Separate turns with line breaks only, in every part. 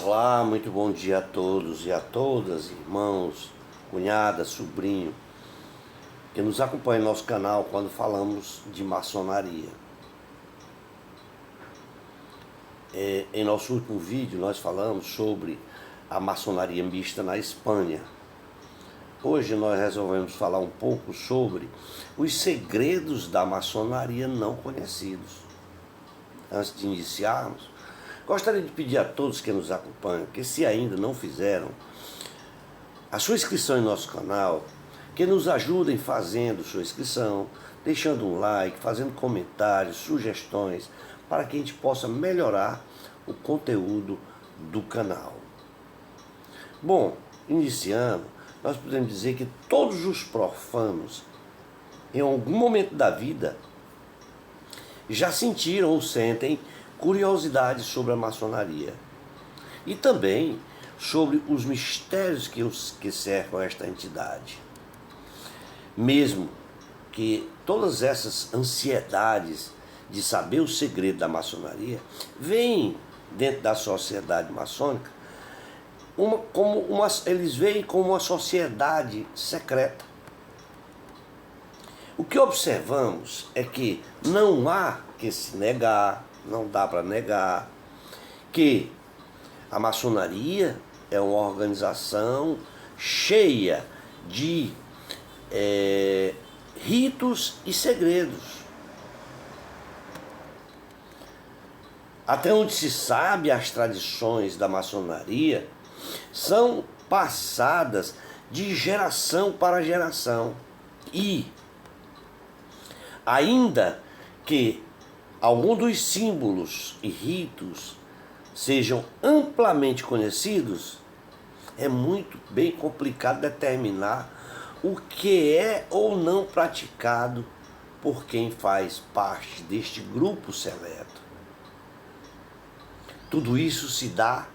Olá, muito bom dia a todos e a todas, irmãos, cunhadas, sobrinho, que nos acompanham no nosso canal quando falamos de maçonaria. Em nosso último vídeo nós falamos sobre a maçonaria mista na Espanha. Hoje nós resolvemos falar um pouco sobre os segredos da maçonaria não conhecidos. Antes de iniciarmos, gostaria de pedir a todos que nos acompanham, que se ainda não fizeram a sua inscrição em nosso canal, que nos ajudem fazendo sua inscrição, deixando um like, fazendo comentários, sugestões, para que a gente possa melhorar o conteúdo do canal. Bom, iniciando, nós podemos dizer que todos os profanos, em algum momento da vida, já sentiram ou sentem curiosidade sobre a maçonaria e também sobre os mistérios que cercam esta entidade. Mesmo que todas essas ansiedades de saber o segredo da maçonaria vêm dentro da sociedade maçônica, eles veem como uma sociedade secreta. O que observamos é que não há que se negar, não dá para negar, que a maçonaria é uma organização cheia de ritos e segredos. Até onde se sabe, as tradições da maçonaria são passadas de geração para geração. E, ainda que algum dos símbolos e ritos sejam amplamente conhecidos, é muito bem complicado determinar o que é ou não praticado por quem faz parte deste grupo seleto. Tudo isso se dá,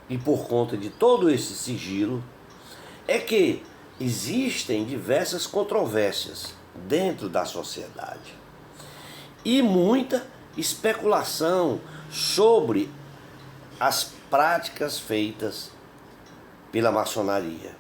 e por conta de todo esse sigilo, é que existem diversas controvérsias dentro da sociedade e muita especulação sobre as práticas feitas pela maçonaria.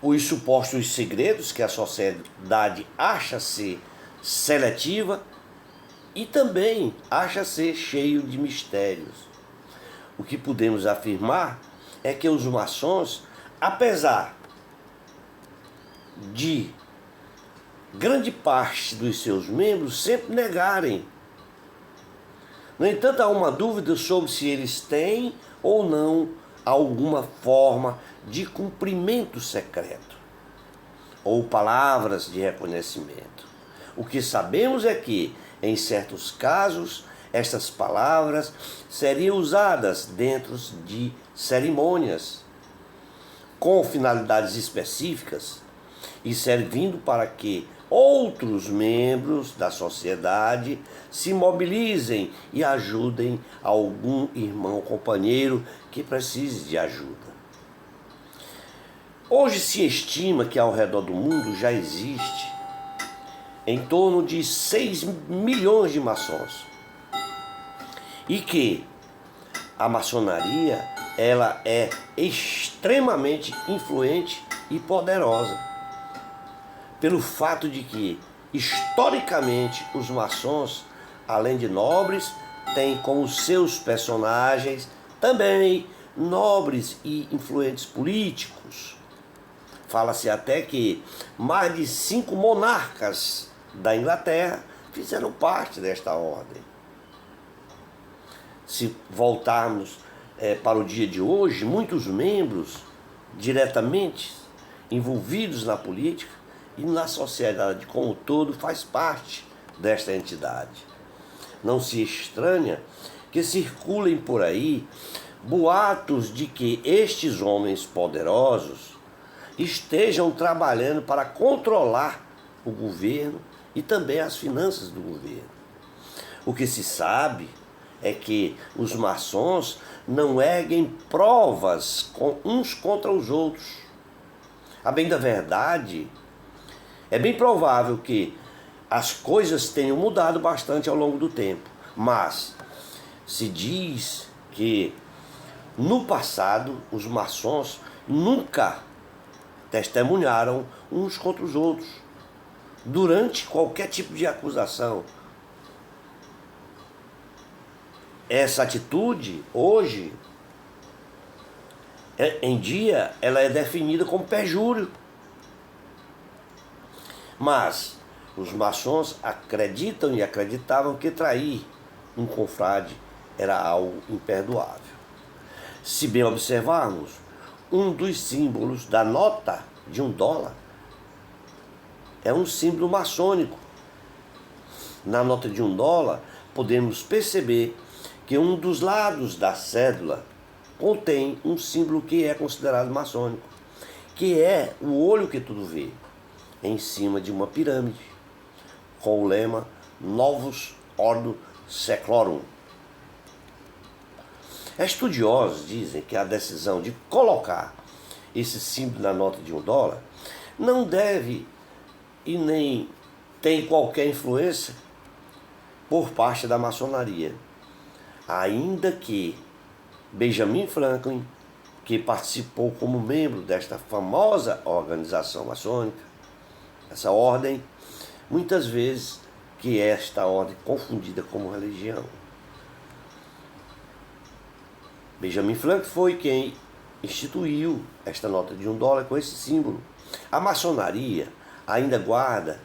Os supostos segredos que a sociedade acha ser seletiva e também acha ser cheio de mistérios. O que podemos afirmar é que os maçons, apesar de grande parte dos seus membros sempre negarem, no entanto, há uma dúvida sobre se eles têm ou não alguma forma de cumprimento secreto ou palavras de reconhecimento. O que sabemos é que, em certos casos, estas palavras seriam usadas dentro de cerimônias com finalidades específicas e servindo para que outros membros da sociedade se mobilizem e ajudem algum irmão companheiro que precise de ajuda. Hoje se estima que ao redor do mundo já existe em torno de 6 milhões de maçons e que a maçonaria ela é extremamente influente e poderosa, pelo fato de que, historicamente, os maçons, além de nobres, têm como seus personagens também nobres e influentes políticos. Fala-se até que mais de 5 monarcas da Inglaterra fizeram parte desta ordem. Se voltarmos para o dia de hoje, muitos membros diretamente envolvidos na política e na sociedade como um todo faz parte desta entidade. Não se estranha que circulem por aí boatos de que estes homens poderosos estejam trabalhando para controlar o governo e também as finanças do governo. O que se sabe é que os maçons não erguem provas uns contra os outros. A bem da verdade, é bem provável que as coisas tenham mudado bastante ao longo do tempo, mas se diz que no passado os maçons nunca testemunharam uns contra os outros durante qualquer tipo de acusação. Essa atitude, hoje, em dia, ela é definida como perjúrio. Mas os maçons acreditam e acreditavam que trair um confrade era algo imperdoável. Se bem observarmos, um dos símbolos da nota de $1 é um símbolo maçônico. Na nota de $1, podemos perceber que um dos lados da cédula contém um símbolo que é considerado maçônico, que é o olho que tudo vê, em cima de uma pirâmide, com o lema Novus Ordo Seclorum. Estudiosos dizem que a decisão de colocar esse símbolo na nota de $1 não deve e nem tem qualquer influência por parte da maçonaria, ainda que Benjamin Franklin, que participou como membro desta famosa organização maçônica, essa ordem, muitas vezes que esta ordem confundida como religião. Benjamin Franklin foi quem instituiu esta nota de $1 com esse símbolo. A maçonaria ainda guarda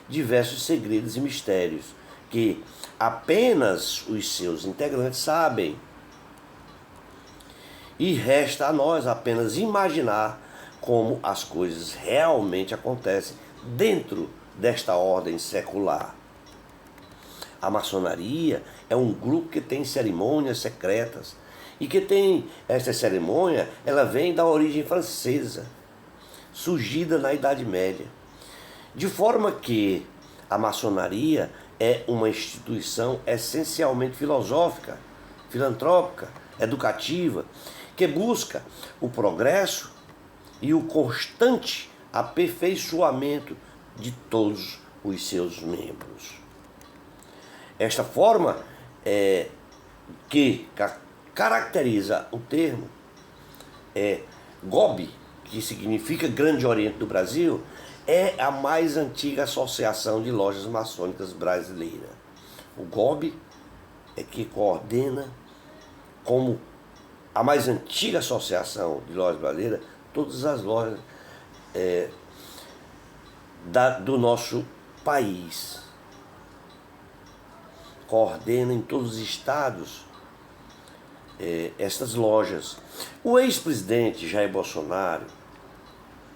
diversos segredos e mistérios que apenas os seus integrantes sabem. E resta a nós apenas imaginar como as coisas realmente acontecem dentro desta ordem secular. A maçonaria é um grupo que tem cerimônias secretas e que tem esta cerimônia, ela vem da origem francesa, surgida na Idade Média. De forma que a maçonaria é uma instituição essencialmente filosófica, filantrópica, educativa, que busca o progresso e o constante aperfeiçoamento de todos os seus membros. Esta forma que caracteriza o termo GOB, que significa Grande Oriente do Brasil, é a mais antiga associação de lojas maçônicas brasileira. O GOB é que coordena como a mais antiga associação de lojas brasileiras todas as lojas do nosso país. Coordena em todos os estados essas lojas. O ex-presidente Jair Bolsonaro,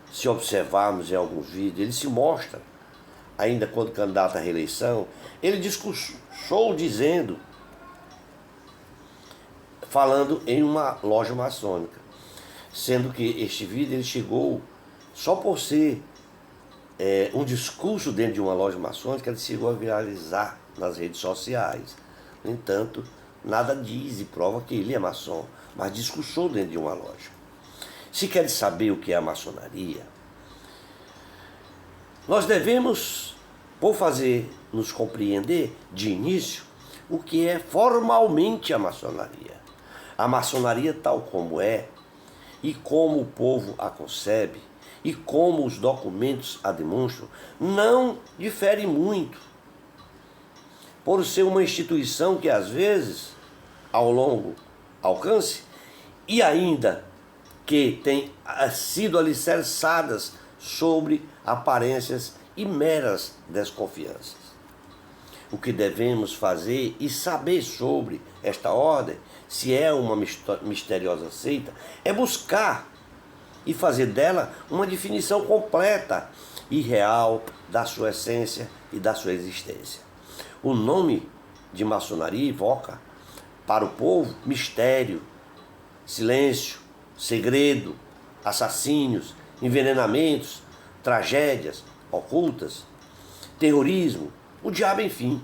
se observarmos em alguns vídeos, ele se mostra, ainda quando candidato à reeleição, ele discursou falando em uma loja maçônica, sendo que este vídeo ele chegou, só por ser um discurso dentro de uma loja maçônica, ele chegou a viralizar nas redes sociais. No entanto, nada diz e prova que ele é maçom, mas discursou dentro de uma loja. Se quer saber o que é a maçonaria, nós devemos, por fazer nos compreender de início, o que é formalmente a maçonaria. A maçonaria tal como é, e como o povo a concebe, e como os documentos a demonstram, não difere muito, por ser uma instituição que às vezes, ao longo alcance, e ainda que tem sido alicerçadas sobre aparências e meras desconfianças. O que devemos fazer e saber sobre esta ordem, se é uma misteriosa seita, é buscar e fazer dela uma definição completa e real da sua essência e da sua existência. O nome de maçonaria evoca para o povo mistério, silêncio, segredo, assassínios, envenenamentos, tragédias ocultas, terrorismo, o diabo, enfim.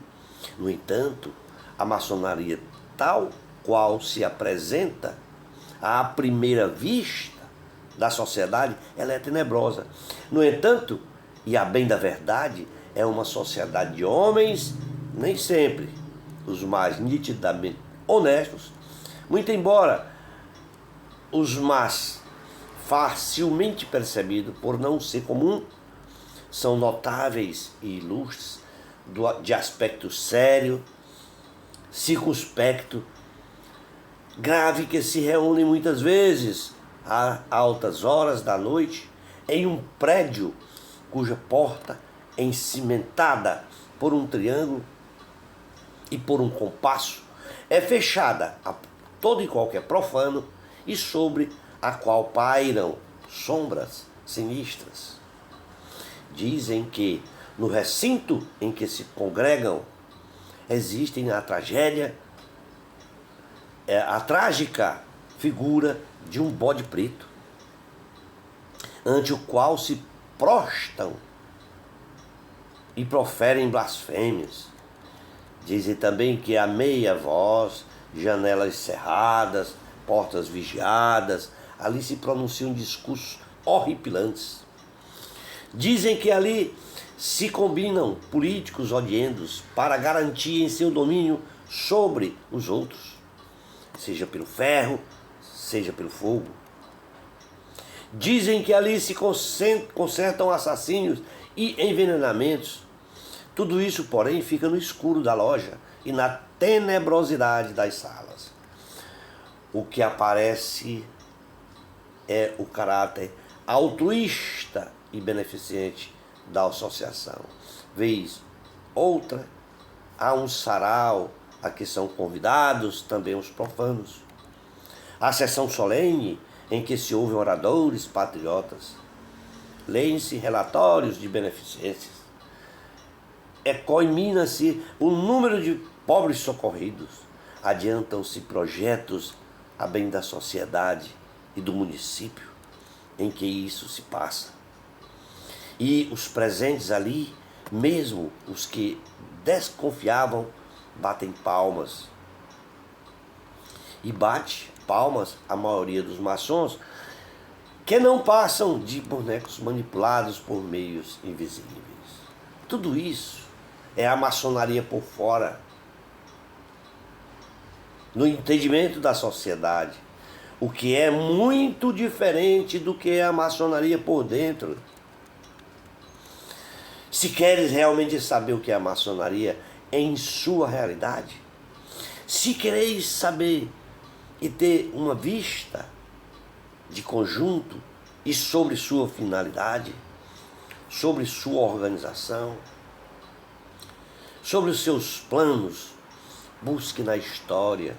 No entanto, a maçonaria tal qual se apresenta à primeira vista da sociedade, ela é tenebrosa. No entanto, e a bem da verdade, é uma sociedade de homens, nem sempre os mais nitidamente honestos, Muito embora os más, facilmente percebidos por não ser comum, são notáveis e ilustres, de aspecto sério, circunspecto, grave, que se reúnem muitas vezes a altas horas da noite em um prédio cuja porta é encimentada por um triângulo e por um compasso é fechada a todo e qualquer profano e sobre a qual pairam sombras sinistras. Dizem que no recinto em que se congregam existem a trágica figura de um bode preto, ante o qual se prostam e proferem blasfêmias. Dizem também que a meia voz, janelas cerradas, portas vigiadas, ali se pronunciam discursos horripilantes. Dizem que ali se combinam políticos odiendos para garantir em seu domínio sobre os outros, seja pelo ferro, seja pelo fogo. Dizem que ali se concertam assassínios e envenenamentos. Tudo isso, porém, fica no escuro da loja e na tenebrosidade das salas. O que aparece é o caráter altruísta e beneficente da associação. Vez outra, há um sarau a que são convidados também os profanos. A sessão solene em que se ouvem oradores patriotas, leem-se relatórios de beneficências, ecoimina-se o número de pobres socorridos, adiantam-se projetos a bem da sociedade e do município em que isso se passa. E os presentes ali, mesmo os que desconfiavam, batem palmas. E bate palmas a maioria dos maçons, que não passam de bonecos manipulados por meios invisíveis. Tudo isso é a maçonaria por fora, no entendimento da sociedade, o que é muito diferente do que é a maçonaria por dentro. Se queres realmente saber o que é a maçonaria em sua realidade, se quereis saber e ter uma vista de conjunto e sobre sua finalidade, sobre sua organização, sobre os seus planos, busque na história,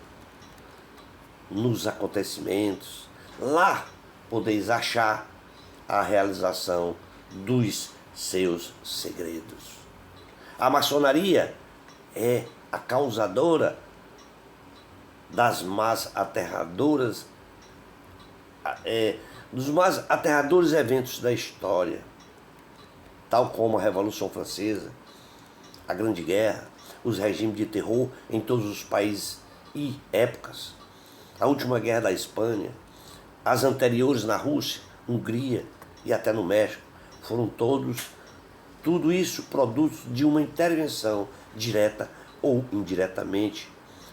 nos acontecimentos. Lá podeis achar a realização dos seus segredos. A maçonaria é a causadora das mais aterradoras, dos mais aterradores eventos da história, tal como a Revolução Francesa, a Grande Guerra, os regimes de terror em todos os países e épocas, a última guerra da Espanha, as anteriores na Rússia, Hungria e até no México, foram tudo isso produto de uma intervenção direta ou indiretamente,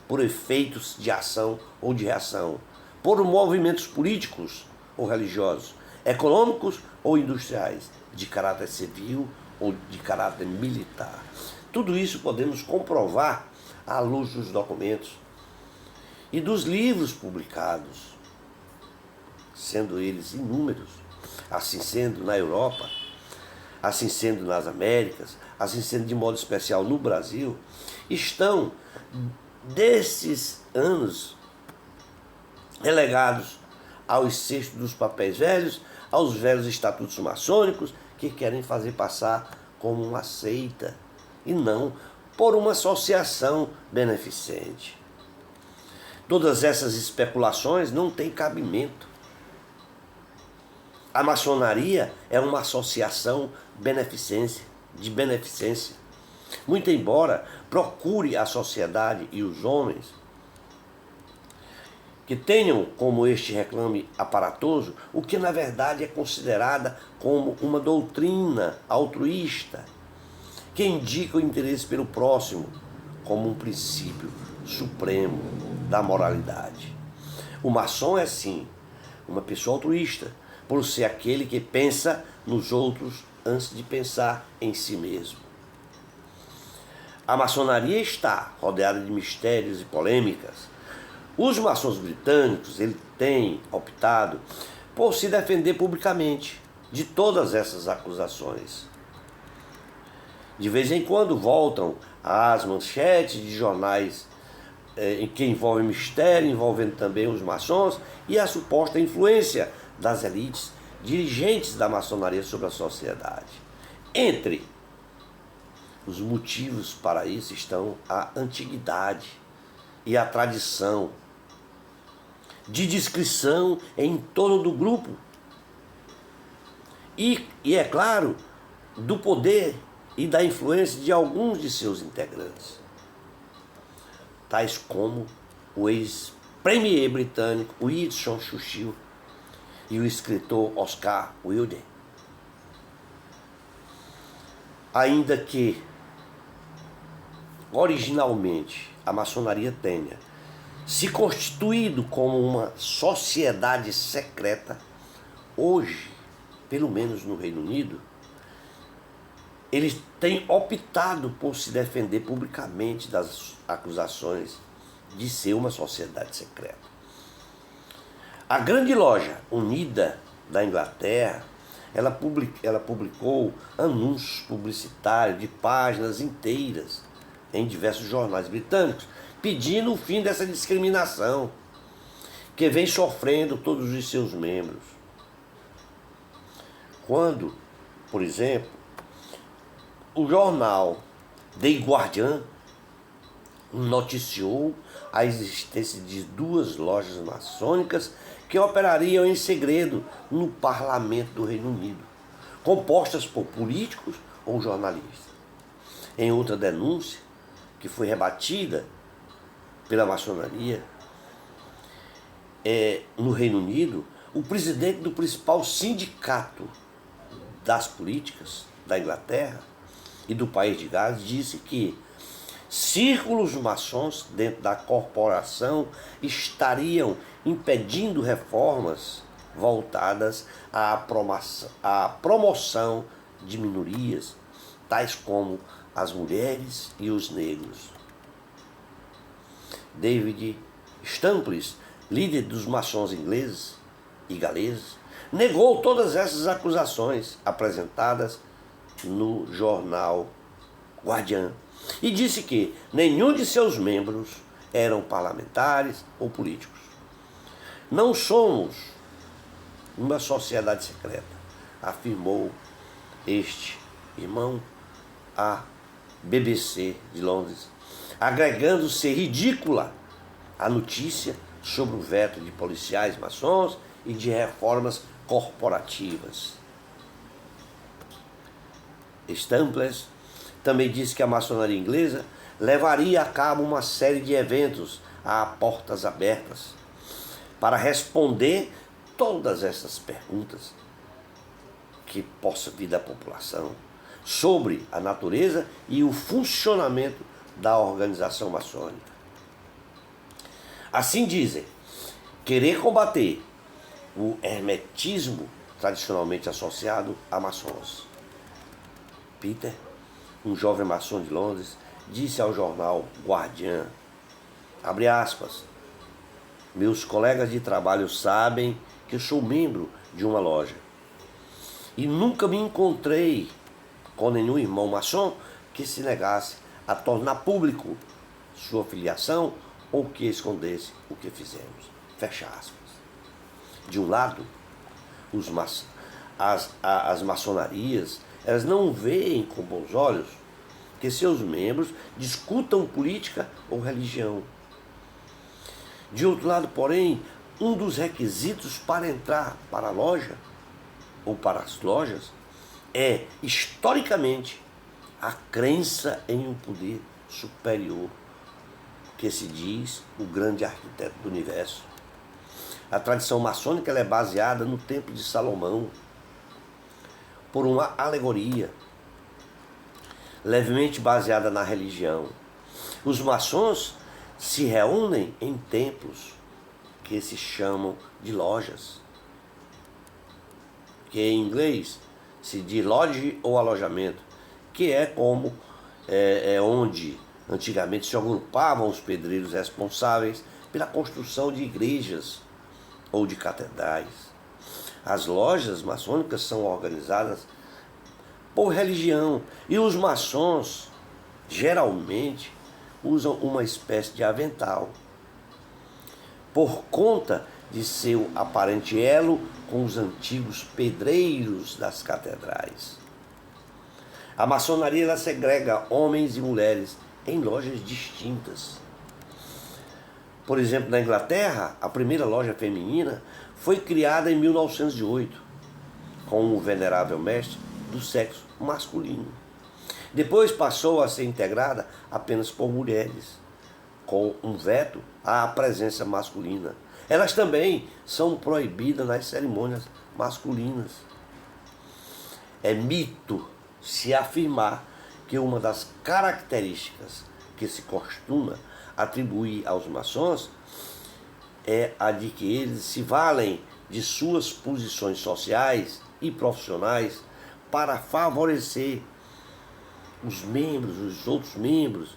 por efeitos de ação ou de reação, por movimentos políticos ou religiosos, econômicos ou industriais, de caráter civil ou de caráter militar. Tudo isso podemos comprovar à luz dos documentos e dos livros publicados, sendo eles inúmeros, assim sendo na Europa, assim sendo nas Américas, assim sendo de modo especial no Brasil, estão desses anos relegados aos cestos dos papéis velhos, aos velhos estatutos maçônicos que querem fazer passar como uma seita e não por uma associação beneficente. Todas essas especulações não têm cabimento. A maçonaria é uma associação de beneficência. Muito embora procure a sociedade e os homens que tenham como este reclame aparatoso, o que na verdade é considerada como uma doutrina altruísta, que indica o interesse pelo próximo como um princípio supremo da moralidade. O maçom é sim uma pessoa altruísta, por ser aquele que pensa nos outros antes de pensar em si mesmo. A maçonaria está rodeada de mistérios e polêmicas. Os maçons britânicos têm optado por se defender publicamente de todas essas acusações. De vez em quando voltam às manchetes de jornais em que envolvem mistério, envolvendo também os maçons e a suposta influência das elites dirigentes da maçonaria sobre a sociedade. Entre os motivos para isso estão a antiguidade e a tradição de descrição em torno do grupo e é claro, do poder e da influência de alguns de seus integrantes, tais como o ex-premier britânico Winston Churchill e o escritor Oscar Wilde. Ainda que originalmente a maçonaria tenha se constituído como uma sociedade secreta, hoje, pelo menos no Reino Unido, eles têm optado por se defender publicamente das acusações de ser uma sociedade secreta. A Grande Loja Unida da Inglaterra, ela publicou anúncios publicitários de páginas inteiras em diversos jornais britânicos, pedindo o fim dessa discriminação que vem sofrendo todos os seus membros. Quando, por exemplo, o jornal The Guardian noticiou a existência de 2 lojas maçônicas que operariam em segredo no parlamento do Reino Unido, compostas por políticos ou jornalistas. Em outra denúncia, que foi rebatida pela maçonaria, no Reino Unido, o presidente do principal sindicato das políticas da Inglaterra e do país de Gales disse que círculos maçons dentro da corporação estariam impedindo reformas voltadas à promoção de minorias, tais como as mulheres e os negros. David Stampless, líder dos maçons ingleses e galeses, negou todas essas acusações apresentadas no jornal Guardian e disse que nenhum de seus membros eram parlamentares ou políticos. Não somos uma sociedade secreta, afirmou este irmão à BBC de Londres, agregando ser ridícula a notícia sobre o veto de policiais maçons e de reformas corporativas. Stampless também disse que a maçonaria inglesa levaria a cabo uma série de eventos a portas abertas para responder todas essas perguntas que possa vir da população sobre a natureza e o funcionamento da organização maçônica. Assim dizem, querer combater o hermetismo tradicionalmente associado a maçons. Peter, um jovem maçom de Londres, disse ao jornal Guardian, abre aspas, meus colegas de trabalho sabem que eu sou membro de uma loja e nunca me encontrei com nenhum irmão maçom que se negasse a tornar público sua filiação ou que escondesse o que fizemos. Fecha aspas. De um lado, as maçonarias, elas não veem com bons olhos que seus membros discutam política ou religião. De outro lado, porém, um dos requisitos para entrar para a loja ou para as lojas é, historicamente, a crença em um poder superior, que se diz o grande arquiteto do universo. A tradição maçônica ela é baseada no Templo de Salomão, por uma alegoria, levemente baseada na religião. Os maçons se reúnem em templos que se chamam de lojas, que em inglês se diz lodge ou alojamento, que é como onde antigamente se agrupavam os pedreiros responsáveis pela construção de igrejas ou de catedrais. As lojas maçônicas são organizadas por religião e os maçons geralmente usam uma espécie de avental por conta de seu aparente elo com os antigos pedreiros das catedrais. A maçonaria ela segrega homens e mulheres em lojas distintas. Por exemplo, na Inglaterra, a primeira loja feminina foi criada em 1908, com o venerável mestre do sexo masculino. Depois passou a ser integrada apenas por mulheres, com um veto à presença masculina. Elas também são proibidas nas cerimônias masculinas. É mito se afirmar que uma das características que se costuma atribuir aos maçons é a de que eles se valem de suas posições sociais e profissionais para favorecer os membros, os outros membros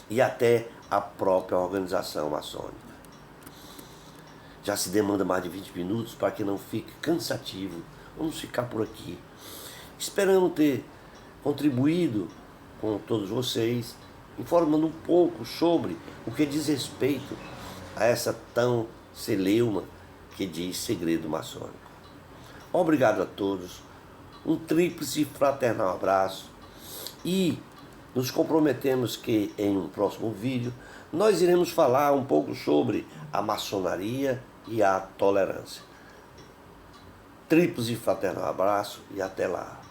e até a própria organização maçônica. Já se demanda mais de 20 minutos para que não fique cansativo. Vamos ficar por aqui. Esperamos ter contribuído com todos vocês, informando um pouco sobre o que diz respeito a essa tão celeuma que diz segredo maçônico. Obrigado a todos, um tríplice fraternal abraço e nos comprometemos que em um próximo vídeo nós iremos falar um pouco sobre a maçonaria e a tolerância. Tríplice fraternal abraço e até lá.